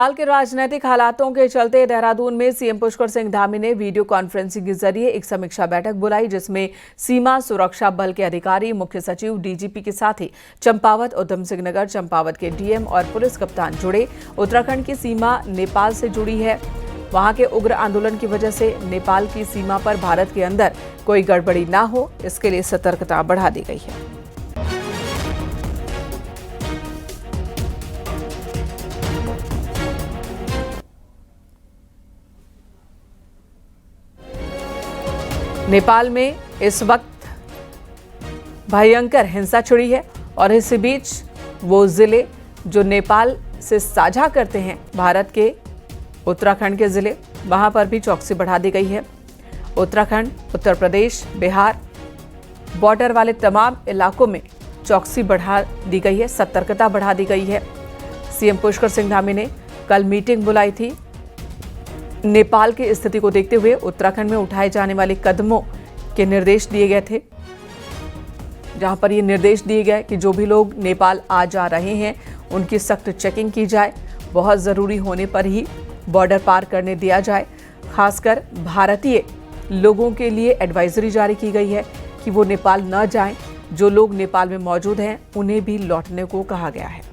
हाल के राजनीतिक हालातों के चलते देहरादून में सीएम पुष्कर सिंह धामी ने वीडियो कॉन्फ्रेंसिंग के जरिए एक समीक्षा बैठक बुलाई, जिसमें सीमा सुरक्षा बल के अधिकारी, मुख्य सचिव, डीजीपी के साथ ही चंपावत, उधम सिंह नगर, चंपावत के डीएम और पुलिस कप्तान जुड़े। उत्तराखंड की सीमा नेपाल से जुड़ी है। वहां के उग्र आंदोलन की वजह से नेपाल की सीमा पर भारत के अंदर कोई गड़बड़ी ना हो, इसके लिए सतर्कता बढ़ा दी गई है। नेपाल में इस वक्त भयंकर हिंसा छिड़ी है और इसी बीच वो जिले जो नेपाल से साझा करते हैं भारत के उत्तराखंड के जिले, वहां पर भी चौकसी बढ़ा दी गई है। उत्तराखंड, उत्तर प्रदेश, बिहार बॉर्डर वाले तमाम इलाकों में चौकसी बढ़ा दी गई है, सतर्कता बढ़ा दी गई है। सीएम पुष्कर सिंह धामी ने कल मीटिंग बुलाई थी। नेपाल की स्थिति को देखते हुए उत्तराखंड में उठाए जाने वाले कदमों के निर्देश दिए गए थे, जहां पर ये निर्देश दिए गए कि जो भी लोग नेपाल आ जा रहे हैं उनकी सख्त चेकिंग की जाए, बहुत ज़रूरी होने पर ही बॉर्डर पार करने दिया जाए। खासकर भारतीय लोगों के लिए एडवाइजरी जारी की गई है कि वो नेपाल न जाएं। जो लोग नेपाल में मौजूद हैं उन्हें भी लौटने को कहा गया है।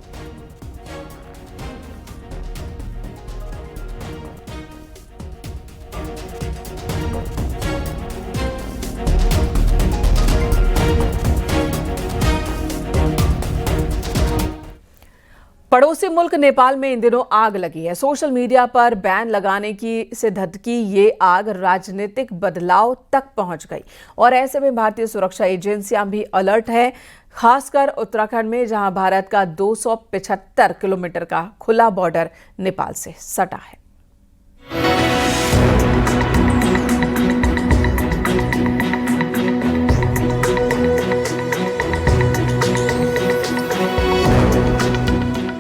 पड़ोसी मुल्क नेपाल में इन दिनों आग लगी है। सोशल मीडिया पर बैन लगाने की से धधकी ये आग राजनीतिक बदलाव तक पहुंच गई और ऐसे में भारतीय सुरक्षा एजेंसियां भी अलर्ट है, खासकर उत्तराखंड में, जहां भारत का 275 किलोमीटर का खुला बॉर्डर नेपाल से सटा है।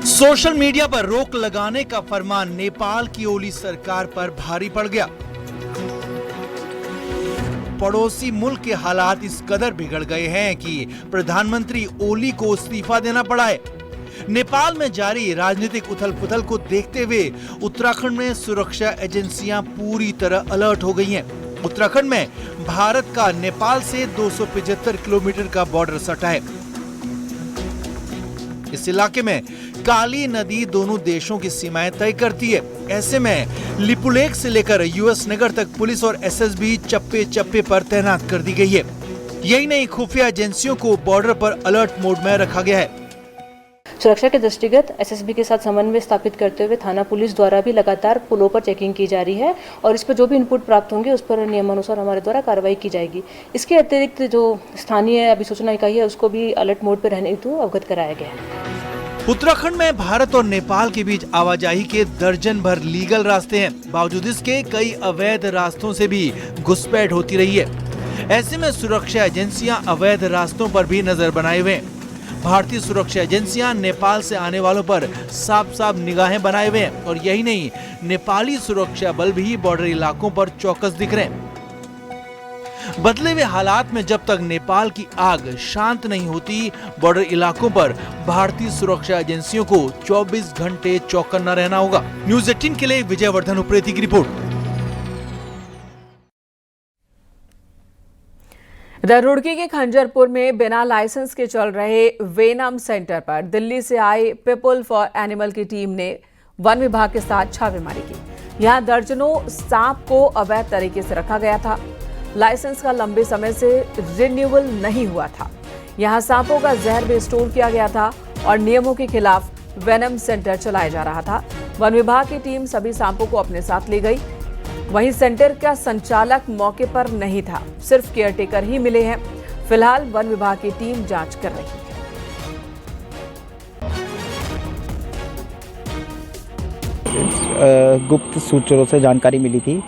सोशल मीडिया पर रोक लगाने का फरमान नेपाल की ओली सरकार पर भारी पड़ गया। पड़ोसी मुल्क के हालात इस कदर बिगड़ गए हैं कि प्रधानमंत्री ओली को इस्तीफा देना पड़ा है। नेपाल में जारी राजनीतिक उथल-पुथल को देखते हुए उत्तराखंड में सुरक्षा एजेंसियां पूरी तरह अलर्ट हो गई हैं। उत्तराखंड में भारत का नेपाल से 275 किलोमीटर का बॉर्डर सटा है। इस इलाके में काली नदी दोनों देशों की सीमाएं तय करती है। ऐसे में लिपुलेख से लेकर यूएस नगर तक पुलिस और एसएसबी चप्पे चप्पे पर तैनात कर दी गई है। यही नहीं, खुफिया एजेंसियों को बॉर्डर पर अलर्ट मोड में रखा गया है। सुरक्षा के दृष्टिगत एसएसबी के साथ समन्वय स्थापित करते हुए थाना पुलिस द्वारा भी लगातार पुलों पर चेकिंग की जा रही है और इस पर जो भी इनपुट प्राप्त होंगे उस पर नियमानुसार हमारे द्वारा कार्रवाई की जाएगी। इसके अतिरिक्त जो स्थानीय अभिसूचना इकाई है उसको भी अलर्ट मोड पर रहने हेतु अवगत कराया गया है। उत्तराखंड में भारत और नेपाल के बीच आवाजाही के दर्जन भर लीगल रास्ते हैं। बावजूद इसके कई अवैध रास्तों से भी घुसपैठ होती रही है। ऐसे में सुरक्षा एजेंसियां अवैध रास्तों पर भी नजर बनाए हुए हैं। भारतीय सुरक्षा एजेंसियां नेपाल से आने वालों पर साफ साफ निगाहें बनाए हुए हैं और यही नहीं, नेपाली सुरक्षा बल भी बॉर्डर इलाकों पर चौकस दिख रहे हैं। बदले हुए हालात में जब तक नेपाल की आग शांत नहीं होती, बॉर्डर इलाकों पर भारतीय सुरक्षा एजेंसियों को 24 घंटे चौकन्ना रहना होगा। न्यूज़ 18 के लिए विजयवर्धन उप्रेती की रिपोर्ट। इधर रुड़की के खंजरपुर में बिना लाइसेंस के चल रहे वेनम सेंटर पर दिल्ली से आई पीपल फॉर एनिमल की टीम ने वन विभाग के साथ छापेमारी की। यहां दर्जनों सांप को अवैध तरीके से रखा गया था। लाइसेंस का लंबे समय से रिन्यूअल नहीं हुआ था। यहां सांपों का जहर भी स्टोर किया गया था और नियमों के खिलाफ वेनम सेंटर चलाया जा रहा था। वन विभाग की टीम सभी सांपों को अपने साथ ले गई। वहीं सेंटर का संचालक मौके पर नहीं था, सिर्फ केयरटेकर ही मिले हैं। फिलहाल वन विभाग की टीम जांच कर रही है। गुप्त सूत्रों से जानकारी मिली थी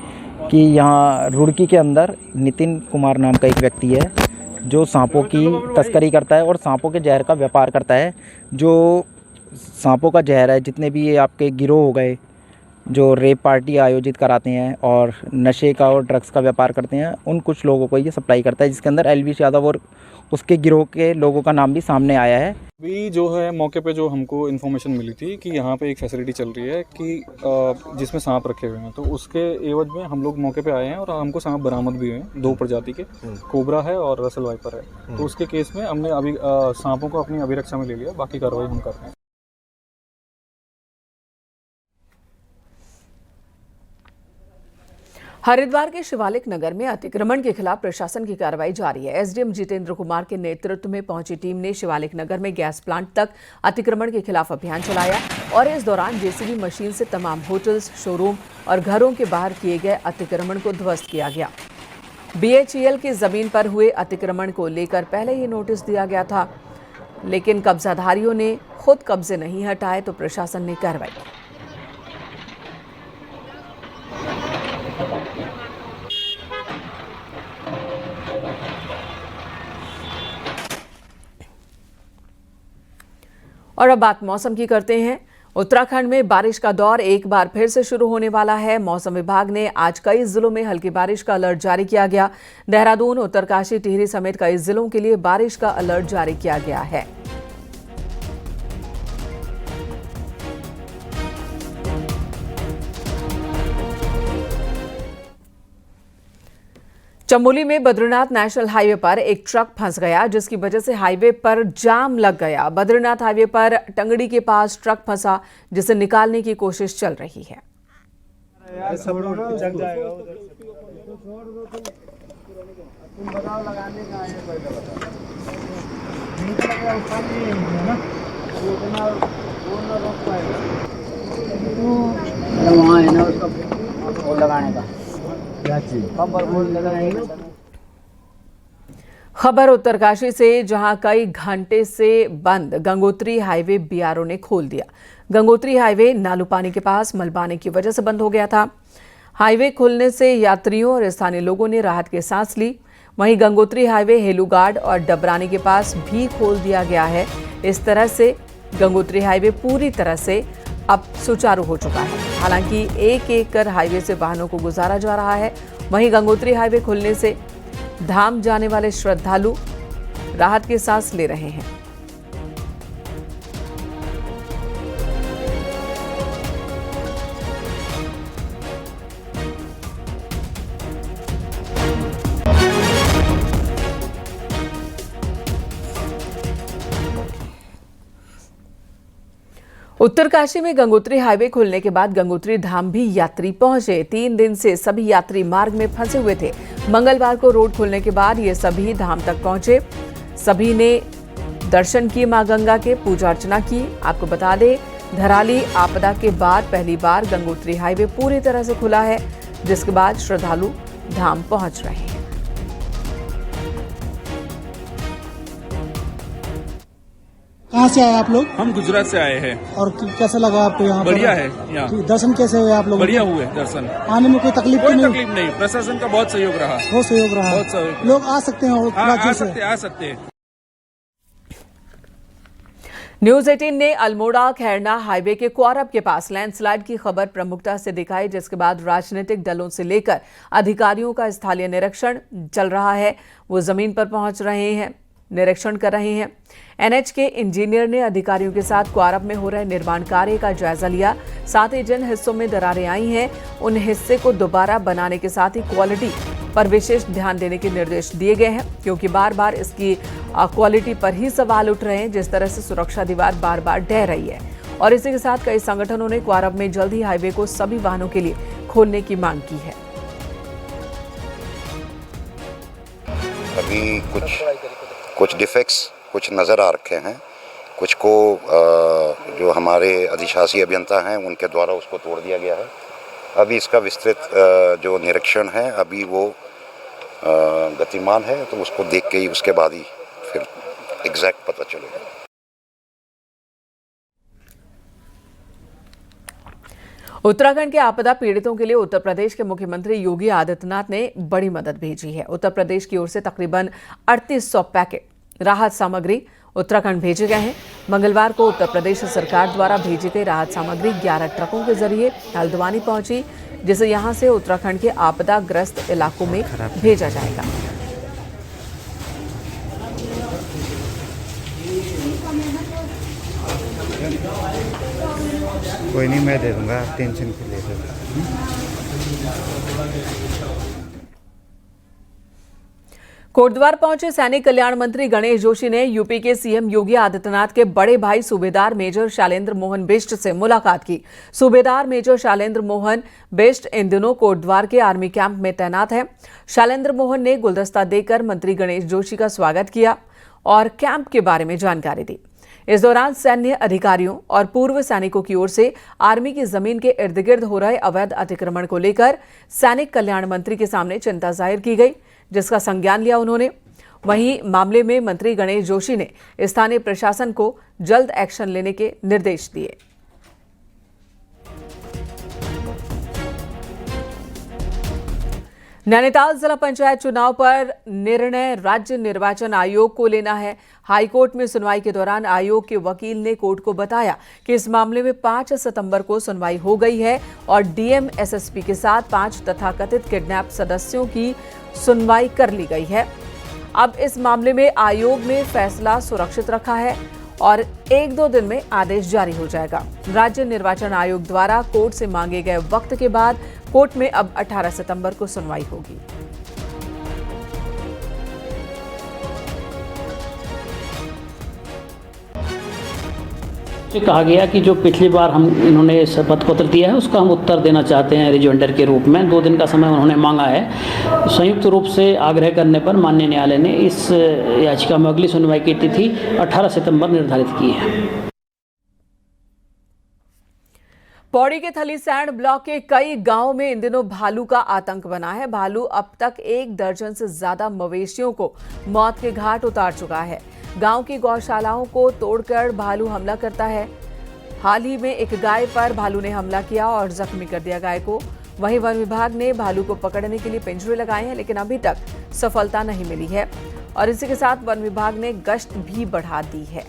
कि यहाँ रुड़की के अंदर नितिन कुमार नाम का एक व्यक्ति है जो सांपों की तस्करी करता है और सांपों के जहर का व्यापार करता है। जो सांपों का जहर है, जितने भी ये आपके गिरोह हो गए जो रेप पार्टी आयोजित कराते हैं और नशे का और ड्रग्स का व्यापार करते हैं, उन कुछ लोगों को ये सप्लाई करता है, जिसके अंदर एलविश यादव उसके गिरोह के लोगों का नाम भी सामने आया है। अभी जो है मौके पे जो हमको इन्फॉर्मेशन मिली थी कि यहाँ पे एक फैसिलिटी चल रही है कि जिसमें सांप रखे हुए हैं, तो उसके एवज में हम लोग मौके पे आए हैं और हमको सांप बरामद भी हुए हैं, 2 प्रजाति के, कोबरा है और रसल वाइपर है। तो उसके केस में हमने अभी सांपों को अपनी अभिरक्षा में ले लिया, बाकी कार्रवाई हम कर रहे हैं। हरिद्वार के शिवालिक नगर में अतिक्रमण के खिलाफ प्रशासन की कार्रवाई जारी है। एसडीएम जितेंद्र कुमार के नेतृत्व में पहुंची टीम ने शिवालिक नगर में गैस प्लांट तक अतिक्रमण के खिलाफ अभियान चलाया और इस दौरान जेसीबी मशीन से तमाम होटल्स, शोरूम और घरों के बाहर किए गए अतिक्रमण को ध्वस्त किया गया। बीएचईएल की जमीन पर हुए अतिक्रमण को लेकर पहले ही नोटिस दिया गया था, लेकिन कब्जाधारियों ने खुद कब्जे नहीं हटाए तो प्रशासन ने कार्रवाई की। और अब बात मौसम की करते हैं। उत्तराखंड में बारिश का दौर एक बार फिर से शुरू होने वाला है। मौसम विभाग ने आज कई जिलों में हल्की बारिश का अलर्ट जारी किया गया। देहरादून, उत्तरकाशी, टिहरी समेत कई जिलों के लिए बारिश का अलर्ट जारी किया गया है। चमोली में बद्रीनाथ नेशनल हाईवे पर एक ट्रक फंस गया, जिसकी वजह से हाईवे पर जाम लग गया। बद्रीनाथ हाईवे पर टंगड़ी के पास ट्रक फंसा, जिसे निकालने की कोशिश चल रही है। खबर उत्तरकाशी से, जहां कई घंटे से बंद गंगोत्री हाईवे बीआरओ ने खोल दिया। गंगोत्री हाईवे नालूपानी के पास मलबाने की वजह से बंद हो गया था। हाईवे खुलने से यात्रियों और स्थानीय लोगों ने राहत की सांस ली। वहीं गंगोत्री हाईवे हेलूगाड और डबरानी के पास भी खोल दिया गया है। इस तरह से गंगोत्री हाईवे पूरी तरह से अब सुचारू हो चुका है। हालांकि एक एक कर हाईवे से वाहनों को गुजारा जा रहा है। वहीं गंगोत्री हाईवे खुलने से धाम जाने वाले श्रद्धालु राहत की सांस ले रहे हैं। उत्तरकाशी में गंगोत्री हाईवे खुलने के बाद गंगोत्री धाम भी यात्री पहुंचे। 3 दिन से सभी यात्री मार्ग में फंसे हुए थे। मंगलवार को रोड खुलने के बाद ये सभी धाम तक पहुंचे। सभी ने दर्शन किए मां गंगा के, पूजा अर्चना की। आपको बता दें, धराली आपदा के बाद पहली बार गंगोत्री हाईवे पूरी तरह से खुला है, जिसके बाद श्रद्धालु धाम पहुंच रहे हैं। कहाँ से आए आप लोग? हम गुजरात से आए हैं। और कैसा लगा आपको यहाँ? बढ़िया है यहाँ। दर्शन कैसे हुए आप लोग? बढ़िया हुए दर्शन। आने में कोई तकलीफ कोई नहीं? तकलीफ नहीं, प्रशासन का बहुत सहयोग रहा। बहुत सहयोग रहा। बहुत सहयोग। लोग आ सकते हैं और आ सकते हैं। न्यूज 18 ने अल्मोड़ा खैरना हाईवे के क्वारब के पास लैंडस्लाइड की खबर प्रमुखता से दिखाई, जिसके बाद राजनीतिक दलों से लेकर अधिकारियों का स्थलीय निरीक्षण चल रहा है। वो जमीन पर पहुंच रहे हैं, निरीक्षण कर रहे हैं। एनएच के इंजीनियर ने अधिकारियों के साथ क्वारब में हो रहे निर्माण कार्य का जायजा लिया। साथ ही जिन हिस्सों में दरारें आई हैं, उन हिस्से को दोबारा बनाने के साथ ही क्वालिटी पर विशेष ध्यान देने के निर्देश दिए गए हैं, क्योंकि बार बार इसकी क्वालिटी पर ही सवाल उठ रहे हैं। जिस तरह से सुरक्षा दीवार बार बार ढह रही है, और इसी के साथ कई संगठनों ने क्वारब में जल्द ही हाईवे को सभी वाहनों के लिए खोलने की मांग की है। अभी कुछ डिफेक्ट्स कुछ नज़र आ रखे हैं, कुछ को जो हमारे अधिशासी अभियंता हैं उनके द्वारा उसको तोड़ दिया गया है। अभी इसका विस्तृत जो निरीक्षण है अभी वो गतिमान है, तो उसको देख के ही उसके बाद ही फिर एग्जैक्ट पता चलेगा। उत्तराखंड के आपदा पीड़ितों के लिए उत्तर प्रदेश के मुख्यमंत्री योगी आदित्यनाथ ने बड़ी मदद भेजी है। उत्तर प्रदेश की ओर से तकरीबन 3800 पैकेट राहत सामग्री उत्तराखंड भेजे गए हैं। मंगलवार को उत्तर प्रदेश सरकार द्वारा भेजी गई राहत सामग्री 11 ट्रकों के जरिए हल्द्वानी पहुंची, जिसे यहां से उत्तराखंड के आपदाग्रस्त इलाकों में भेजा जाएगा। कोई नहीं, मैं दे दूंगा, आप टेंशन क्यों लेते हो। कोटद्वार पहुंचे सैनिक कल्याण मंत्री गणेश जोशी ने यूपी के सीएम योगी आदित्यनाथ के बड़े भाई सूबेदार मेजर शैलेंद्र मोहन बिष्ट से मुलाकात की। सूबेदार मेजर शैलेंद्र मोहन बिष्ट इन दिनों कोटद्वार के आर्मी कैंप में तैनात हैं। शैलेंद्र मोहन ने गुलदस्ता देकर मंत्री गणेश जोशी का स्वागत किया और कैंप के बारे में जानकारी दी। इस दौरान सैन्य अधिकारियों और पूर्व सैनिकों की ओर से आर्मी की जमीन के इर्द गिर्द हो रहे अवैध अतिक्रमण को लेकर सैनिक कल्याण मंत्री के सामने चिंता जाहिर की गई, जिसका संज्ञान लिया उन्होंने। वहीं मामले में मंत्री गणेश जोशी ने स्थानीय प्रशासन को जल्द एक्शन लेने के निर्देश दिए। नैनीताल जिला पंचायत चुनाव पर निर्णय राज्य निर्वाचन आयोग को लेना है। हाईकोर्ट में सुनवाई के दौरान आयोग के वकील ने कोर्ट को बताया कि इस मामले में 5 सितंबर को सुनवाई हो गई है और डीएम एसएसपी के साथ 5 तथाकथित किडनैप सदस्यों की सुनवाई कर ली गई है। अब इस मामले में आयोग ने फैसला सुरक्षित रखा है और 1-2 दिन में आदेश जारी हो जाएगा। राज्य निर्वाचन आयोग द्वारा कोर्ट से मांगे गए वक्त के बाद कोर्ट में अब 18 सितंबर को सुनवाई होगी। कहा गया कि जो पिछली बार इन्होंने शपथ पत्र दिया है उसका हम उत्तर देना चाहते हैं रिजोंडर के रूप में। 2 दिन का समय उन्होंने मांगा है। संयुक्त रूप से आग्रह करने पर माननीय न्यायालय ने इस याचिका में अगली सुनवाई की तिथि 18 सितंबर निर्धारित की है। पौड़ी के थलीसैंण ब्लॉक के कई गांवों में इन दिनों भालू का आतंक बना है। भालू अब तक 1 दर्जन से ज्यादा मवेशियों को मौत के घाट उतार चुका है। गांव की गौशालाओं को तोड़कर भालू हमला करता है। हाल ही में एक गाय पर भालू ने हमला किया और जख्मी कर दिया गाय को। वहीं वन विभाग ने भालू को पकड़ने के लिए पिंजरे लगाए हैं, लेकिन अभी तक सफलता नहीं मिली है और इसी के साथ वन विभाग ने गश्त भी बढ़ा दी है।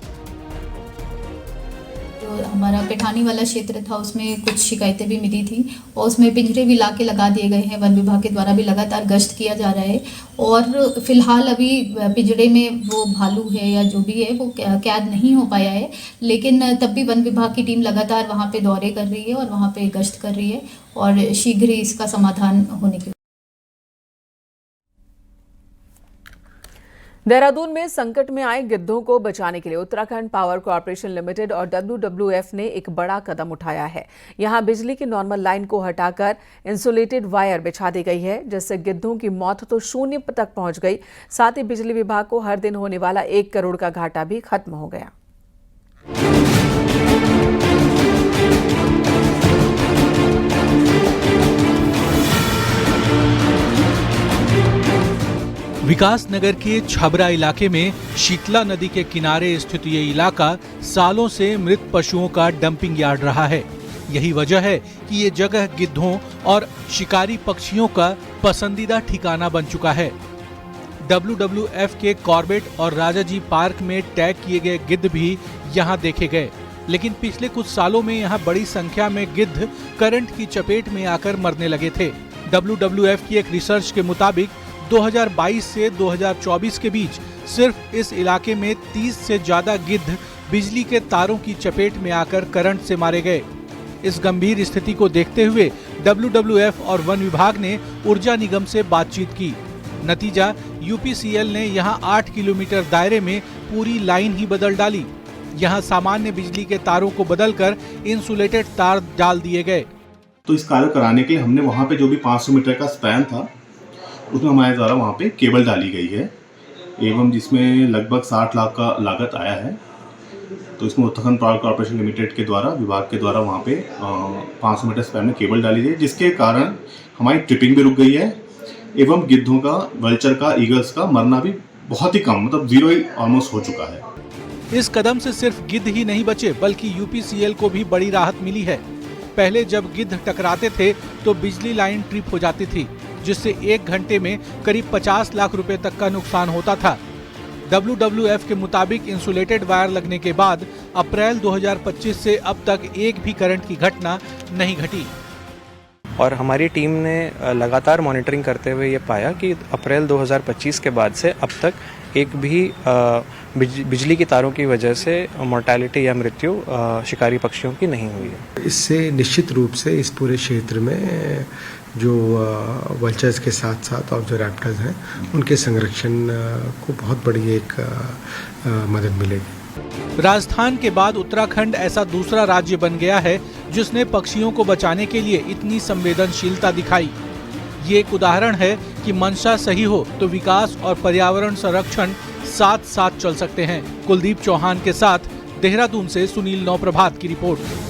जो हमारा पेठानी वाला क्षेत्र था उसमें कुछ शिकायतें भी मिली थी और उसमें पिंजरे भी लाके लगा दिए गए हैं। वन विभाग के द्वारा भी लगातार गश्त किया जा रहा है और फिलहाल अभी पिंजरे में वो भालू है या जो भी है वो कैद नहीं हो पाया है, लेकिन तब भी वन विभाग की टीम लगातार वहाँ पे दौरे कर रही है और वहाँ पे गश्त कर रही है और शीघ्र ही इसका समाधान होने की। देहरादून में संकट में आए गिद्धों को बचाने के लिए उत्तराखंड पावर कॉर्पोरेशन लिमिटेड और WWF ने एक बड़ा कदम उठाया है। यहां बिजली की नॉर्मल लाइन को हटाकर इंसुलेटेड वायर बिछा दी गई है, जिससे गिद्धों की मौत तो 0 तक पहुंच गई। साथ ही बिजली विभाग को हर दिन होने वाला 1 करोड़ का घाटा भी खत्म हो गया। विकास नगर के छबरा इलाके में शीतला नदी के किनारे स्थित ये इलाका सालों से मृत पशुओं का डंपिंग यार्ड रहा है। यही वजह है कि ये जगह गिद्धों और शिकारी पक्षियों का पसंदीदा ठिकाना बन चुका है। WWF के कॉर्बेट और राजाजी पार्क में टैग किए गए गिद्ध भी यहाँ देखे गए, लेकिन पिछले कुछ सालों में यहाँ बड़ी संख्या में गिद्ध करंट की चपेट में आकर मरने लगे थे। WWF की एक रिसर्च के मुताबिक 2022 से 2024 के बीच सिर्फ इस इलाके में 30 से ज्यादा गिद्ध बिजली के तारों की चपेट में आकर करंट से मारे गए। इस गंभीर स्थिति को देखते हुए WWF और वन विभाग ने ऊर्जा निगम से बातचीत की। नतीजा, UPCL ने यहां 8 किलोमीटर दायरे में पूरी लाइन ही बदल डाली। यहां सामान्य बिजली के तारों को बदलकर इंसुलेटेड तार डाल दिए गए। तो इस कार्य कराने के लिए हमने वहां पे जो भी 500 मीटर का स्पैन था उसमें हमारे द्वारा वहाँ पे केबल डाली गई है एवं जिसमें लगभग 60 लाख का लागत आया है। तो इसमें उत्तराखंड पावर कॉर्पोरेशन लिमिटेड के द्वारा विभाग के द्वारा वहाँ पे 500 मीटर स्पैन में केबल डाली गई, जिसके कारण हमारी ट्रिपिंग भी रुक गई है एवं गिद्धों का, वल्चर का, ईगल्स का मरना भी बहुत ही कम, मतलब 0 ही ऑलमोस्ट हो चुका है। इस कदम से सिर्फ गिद्ध ही नहीं बचे बल्कि UPCL को भी बड़ी राहत मिली है। पहले जब गिद्ध टकराते थे तो बिजली लाइन ट्रिप हो जाती थी, जिससे 1 घंटे में करीब 50 लाख रुपए तक का नुकसान होता था। WWF के मुताबिक इंसुलेटेड वायर लगने के बाद अप्रैल 2025 से अब तक एक भी करंट की घटना नहीं घटी। और हमारी टीम ने लगातार मॉनिटरिंग करते हुए ये पाया कि अप्रैल 2025 के बाद से अब तक एक भी बिजली की तारों की वजह से मोर्टेलिटी या मृत्यु शिकारी पक्षियों की नहीं हुई है। इससे निश्चित रूप से इस पूरे क्षेत्र में जो वल्चर्स के साथ साथ और जो रैप्टर्स हैं उनके संरक्षण को बहुत बड़ी एक मदद मिलेगी। राजस्थान के बाद उत्तराखंड ऐसा दूसरा राज्य बन गया है जिसने पक्षियों को बचाने के लिए इतनी संवेदनशीलता दिखाई। ये एक उदाहरण है कि मंशा सही हो तो विकास और पर्यावरण संरक्षण साथ साथ चल सकते हैं। कुलदीप चौहान के साथ देहरादून से सुनील नौप्रभात की रिपोर्ट।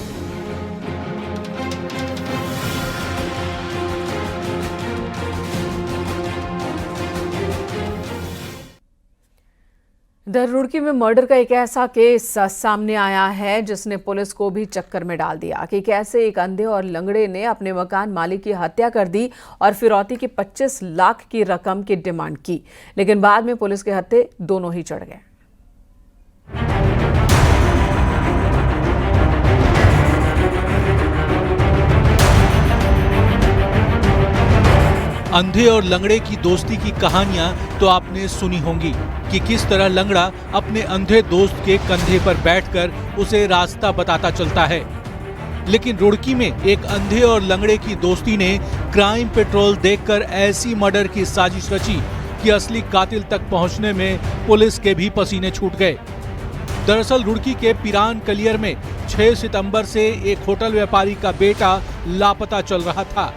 इधर रुड़की में मर्डर का एक ऐसा केस सामने आया है जिसने पुलिस को भी चक्कर में डाल दिया कि कैसे एक अंधे और लंगड़े ने अपने मकान मालिक की हत्या कर दी और फिरौती की 25 लाख की रकम की डिमांड की, लेकिन बाद में पुलिस के हत्थे दोनों ही चढ़ गए। अंधे और लंगड़े की दोस्ती की कहानियां तो आपने सुनी होंगी कि किस तरह लंगड़ा अपने अंधे दोस्त के कंधे पर बैठकर उसे रास्ता बताता चलता है। लेकिन रुड़की में एक अंधे और लंगड़े की दोस्ती ने क्राइम पेट्रोल देखकर ऐसी मर्डर की साजिश रची कि असली कातिल तक पहुंचने में पुलिस के भी पसीने छूट गए। दरअसल रुड़की के पिरान कलियर में 6 सितंबर से एक होटल व्यापारी का बेटा लापता चल रहा था,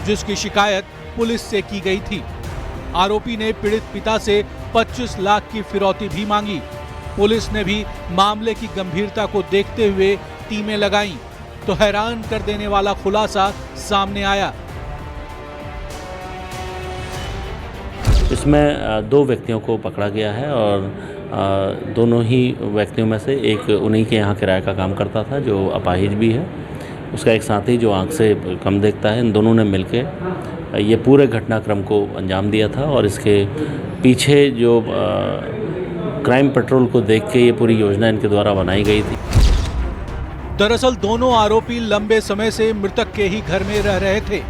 जिसकी शिकायत पुलिस से की गई थी। आरोपी ने पीड़ित पिता से 25 लाख की फिरौती भी मांगी। पुलिस ने भी मामले की गंभीरता को देखते हुए टीमें लगाईं, तो हैरान कर देने वाला खुलासा सामने आया। इसमें 2 व्यक्तियों को पकड़ा गया है और दोनों ही व्यक्तियों में से एक उन्हीं के यहाँ किराए का काम करता था जो अपाहिज भी है, उसका एक साथी जो आंख से कम देखता है। इन दोनों ने मिलकर ये पूरे घटनाक्रम को अंजाम दिया था और इसके पीछे जो क्राइम पेट्रोल को देख के ये पूरी योजना इनके द्वारा बनाई गई थी। दरअसल दोनों आरोपी लंबे समय से मृतक के ही घर में रह रहे थे।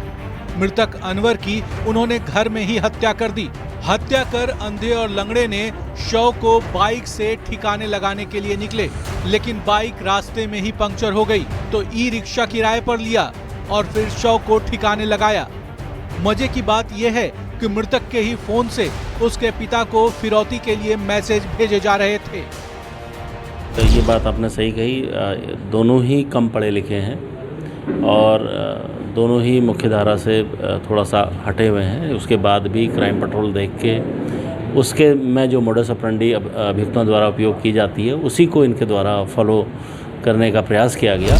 मृतक अनवर की उन्होंने घर में ही हत्या कर दी। हत्या कर अंधे और लंगड़े ने शव को बाइक से ठिकाने लगाने के लिए निकले, लेकिन बाइक रास्ते में ही पंक्चर हो गई तो ई रिक्शा किराए पर लिया और फिर शव को ठिकाने लगाया। मजे की बात यह है कि मृतक के ही फोन से उसके पिता को फिरौती के लिए मैसेज भेजे जा रहे थे। तो ये बात आपने सही कही, दोनों ही कम पढ़े लिखे हैं और दोनों ही मुख्य धारा से थोड़ा सा हटे हुए हैं। उसके बाद भी क्राइम पेट्रोल देख के उसके में जो मोडस ऑपरेंडी अभियुक्तों द्वारा उपयोग की जाती है उसी को इनके द्वारा फॉलो करने का प्रयास किया गया।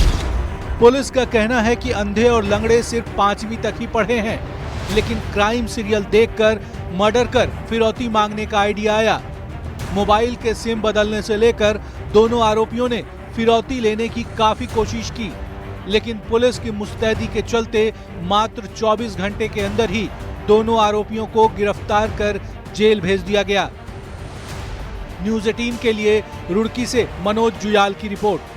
पुलिस का कहना है कि अंधे और लंगड़े सिर्फ 5वीं तक ही पढ़े हैं, लेकिन क्राइम सीरियल देखकर मर्डर कर फिरौती मांगने का आइडिया आया। मोबाइल के सिम बदलने से लेकर दोनों आरोपियों ने फिरौती लेने की काफी कोशिश की, लेकिन पुलिस की मुस्तैदी के चलते मात्र 24 घंटे के अंदर ही दोनों आरोपियों को गिरफ्तार कर जेल भेज दिया गया। न्यूज़ 18 के लिए रुड़की से मनोज जुयाल की रिपोर्ट।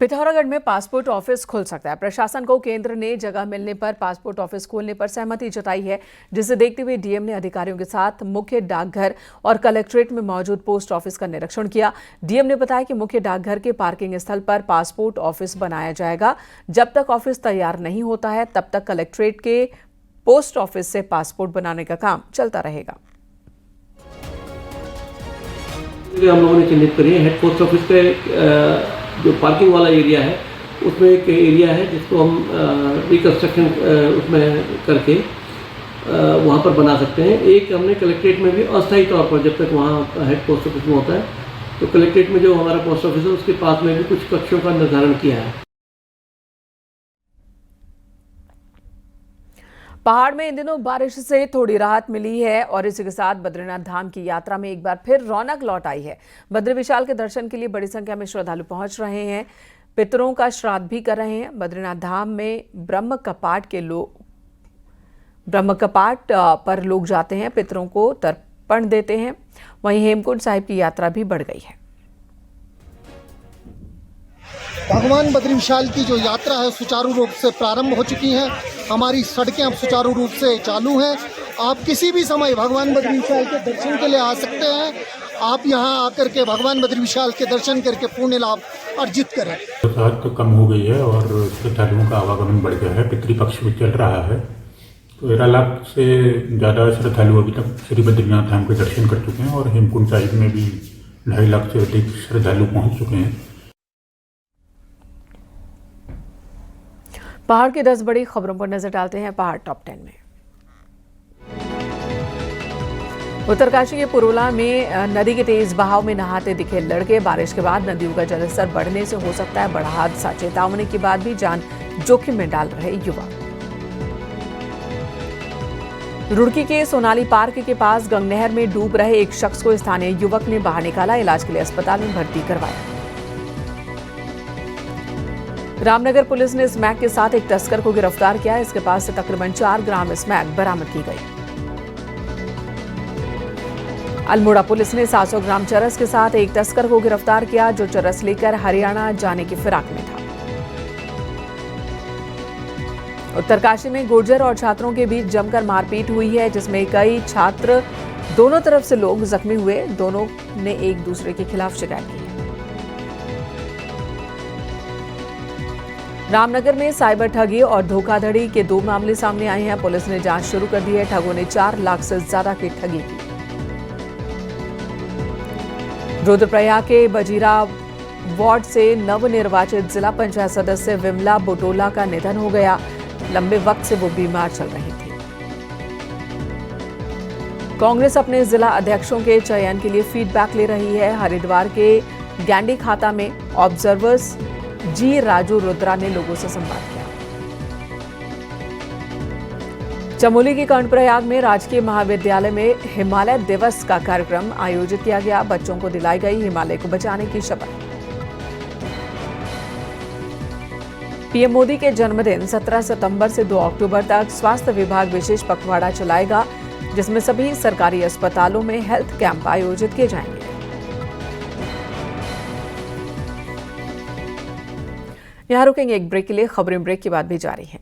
पिथौरागढ़ में पासपोर्ट ऑफिस खुल सकता है। प्रशासन को केंद्र ने जगह मिलने पर पासपोर्ट ऑफिस खोलने पर सहमति जताई है, जिसे देखते हुए डीएम ने अधिकारियों के साथ मुख्य डाकघर और कलेक्ट्रेट में मौजूद पोस्ट ऑफिस का निरीक्षण किया। डीएम ने बताया कि मुख्य डाकघर के पार्किंग स्थल पर पासपोर्ट ऑफिस बनाया जाएगा। जब तक ऑफिस तैयार नहीं होता है तब तक कलेक्ट्रेट के पोस्ट ऑफिस से पासपोर्ट बनाने का काम चलता रहेगा। हम लोगों ने चिन्हित करी है हेड पोस्ट ऑफिस पे जो पार्किंग वाला एरिया है उसमें एक एरिया है जिसको हम रिकंस्ट्रक्शन उसमें करके वहाँ पर बना सकते हैं। एक हमने कलेक्ट्रेट में भी अस्थायी तौर पर जब तक वहाँ हेड पोस्ट ऑफिस में होता है तो कलेक्ट्रेट में जो हमारा पोस्ट ऑफिस है उसके पास में भी कुछ कक्षों का निर्धारण किया है। पहाड़ में इन दिनों बारिश से थोड़ी राहत मिली है और इसी के साथ बद्रीनाथ धाम की यात्रा में एक बार फिर रौनक लौट आई है। बद्री विशाल के दर्शन के लिए बड़ी संख्या में श्रद्धालु पहुंच रहे हैं, पितरों का श्राद्ध भी कर रहे हैं। बद्रीनाथ धाम में ब्रह्म कपाट पर लोग जाते हैं, पितरों को तर्पण देते हैं। वहीं हेमकुंड साहिब की यात्रा भी बढ़ गई है। भगवान बद्री विशाल की जो यात्रा है सुचारू रूप से प्रारंभ हो चुकी है। हमारी सड़कें अब सुचारू रूप से चालू हैं। आप किसी भी समय भगवान बद्री विशाल के दर्शन के लिए आ सकते हैं। आप यहाँ आकर के भगवान बद्री विशाल के दर्शन करके पुण्य लाभ अर्जित करें। बरसात तो कम हो गई है और श्रद्धालुओं का आवागमन बढ़ गया है। पितृपक्ष भी चल रहा है तो 13 लाख से ज़्यादा श्रद्धालु अभी तक श्री बद्रीनाथ धाम के दर्शन कर चुके हैं और हेमकुंड साहिब में भी 2.5 लाख से अधिक श्रद्धालु पहुँच चुके हैं। पहाड़ की 10 बड़ी खबरों पर नजर डालते हैं पहाड़ टॉप 10 में। उत्तरकाशी के पुरोला में नदी के तेज बहाव में नहाते दिखे लड़के। बारिश के बाद नदियों का जलस्तर बढ़ने से हो सकता है बड़ा हादसा। चेतावनी के बाद भी जान जोखिम में डाल रहे युवा। रुड़की के सोनाली पार्क के पास गंगनहर में डूब रहे एक शख्स को स्थानीय युवक ने बाहर निकाला। इलाज के लिए अस्पताल में भर्ती करवाया। रामनगर पुलिस ने स्मैक के साथ एक तस्कर को गिरफ्तार किया। इसके पास से तकरीबन 4 ग्राम स्मैक बरामद की गई। अल्मोड़ा पुलिस ने 700 ग्राम चरस के साथ एक तस्कर को गिरफ्तार किया जो चरस लेकर हरियाणा जाने की फिराक में था। उत्तरकाशी में गुर्जर और छात्रों के बीच जमकर मारपीट हुई है जिसमें कई छात्र दोनों तरफ से लोग जख्मी हुए। दोनों ने एक दूसरे के खिलाफ शिकायत की। रामनगर में साइबर ठगी और धोखाधड़ी के 2 मामले सामने आए हैं। पुलिस ने जांच शुरू कर दी है। ठगों ने 4 लाख से ज्यादा की ठगी की। रुद्रप्रयाग के बजीरा वार्ड से नवनिर्वाचित जिला पंचायत सदस्य विमला बोटोला का निधन हो गया। लंबे वक्त से वो बीमार चल रही थी। कांग्रेस अपने जिला अध्यक्षों के चयन के लिए फीडबैक ले रही है। हरिद्वार के गैंडी खाता में ऑब्जर्वर्स जी राजू रुद्रा ने लोगों से संवाद किया। चमोली के कर्णप्रयाग में राजकीय महाविद्यालय में हिमालय दिवस का कार्यक्रम आयोजित किया गया। बच्चों को दिलाई गई हिमालय को बचाने की शपथ। पीएम मोदी के जन्मदिन 17 सितंबर से 2 अक्टूबर तक स्वास्थ्य विभाग विशेष पखवाड़ा चलाएगा जिसमें सभी सरकारी अस्पतालों में हेल्थ कैंप आयोजित किए जाएंगे। यहां रुकेंगे एक ब्रेक के लिए। खबरें ब्रेक के बाद भी जारी हैं।